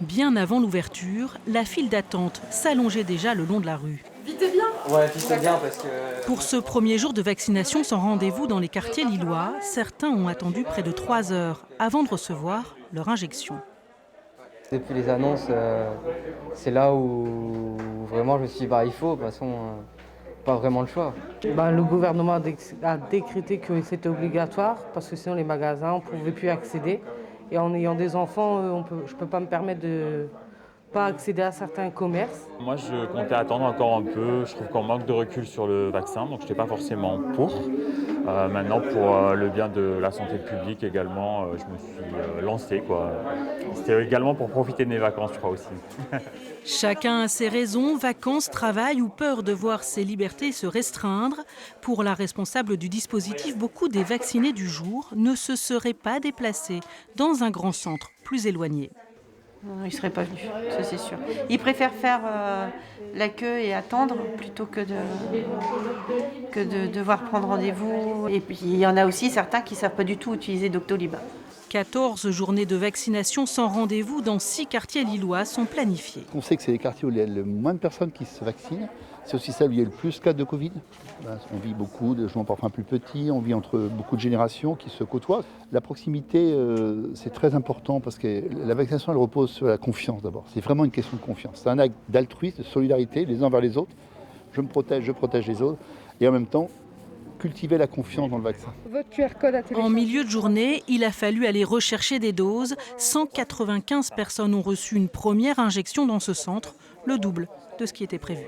Bien avant l'ouverture, la file d'attente s'allongeait déjà le long de la rue. Vite et bien. Ouais, puis c'est bien parce que... Pour ce premier jour de vaccination sans rendez-vous dans les quartiers lillois, certains ont attendu près de 3 heures avant de recevoir leur injection. Depuis les annonces, c'est là où vraiment je me suis dit, il faut, de toute façon, pas vraiment le choix. Le gouvernement a décrété que c'était obligatoire parce que sinon les magasins, on ne pouvait plus accéder. Et en ayant des enfants, je ne peux pas me permettre de pas accéder à certains commerces. Moi, je comptais attendre encore un peu. Je trouve qu'on manque de recul sur le vaccin, donc je n'étais pas forcément pour. Maintenant, pour le bien de la santé publique également, je me suis lancé, quoi. C'était également pour profiter de mes vacances, je crois aussi. Chacun a ses raisons, vacances, travail ou peur de voir ses libertés se restreindre. Pour la responsable du dispositif, beaucoup des vaccinés du jour ne se seraient pas déplacés dans un grand centre plus éloigné. Non, ils ne seraient pas venus, ça c'est sûr. Ils préfèrent faire la queue et attendre plutôt que de devoir prendre rendez-vous. Et puis il y en a aussi certains qui ne savent pas du tout utiliser Doctolib. 14 journées de vaccination sans rendez-vous dans 6 quartiers lillois sont planifiées. On sait que c'est les quartiers où il y a le moins de personnes qui se vaccinent. C'est aussi ça où il y a le plus de cas de Covid. On vit beaucoup de logements parfois plus petits, on vit entre beaucoup de générations qui se côtoient. La proximité, c'est très important parce que la vaccination, elle repose sur la confiance d'abord. C'est vraiment une question de confiance. C'est un acte d'altruisme, de solidarité, les uns vers les autres. Je me protège, je protège les autres. Et en même temps, cultiver la confiance dans le vaccin. Votre QR code à télécharger. En milieu de journée, il a fallu aller rechercher des doses. 195 personnes ont reçu une première injection dans ce centre, le double de ce qui était prévu.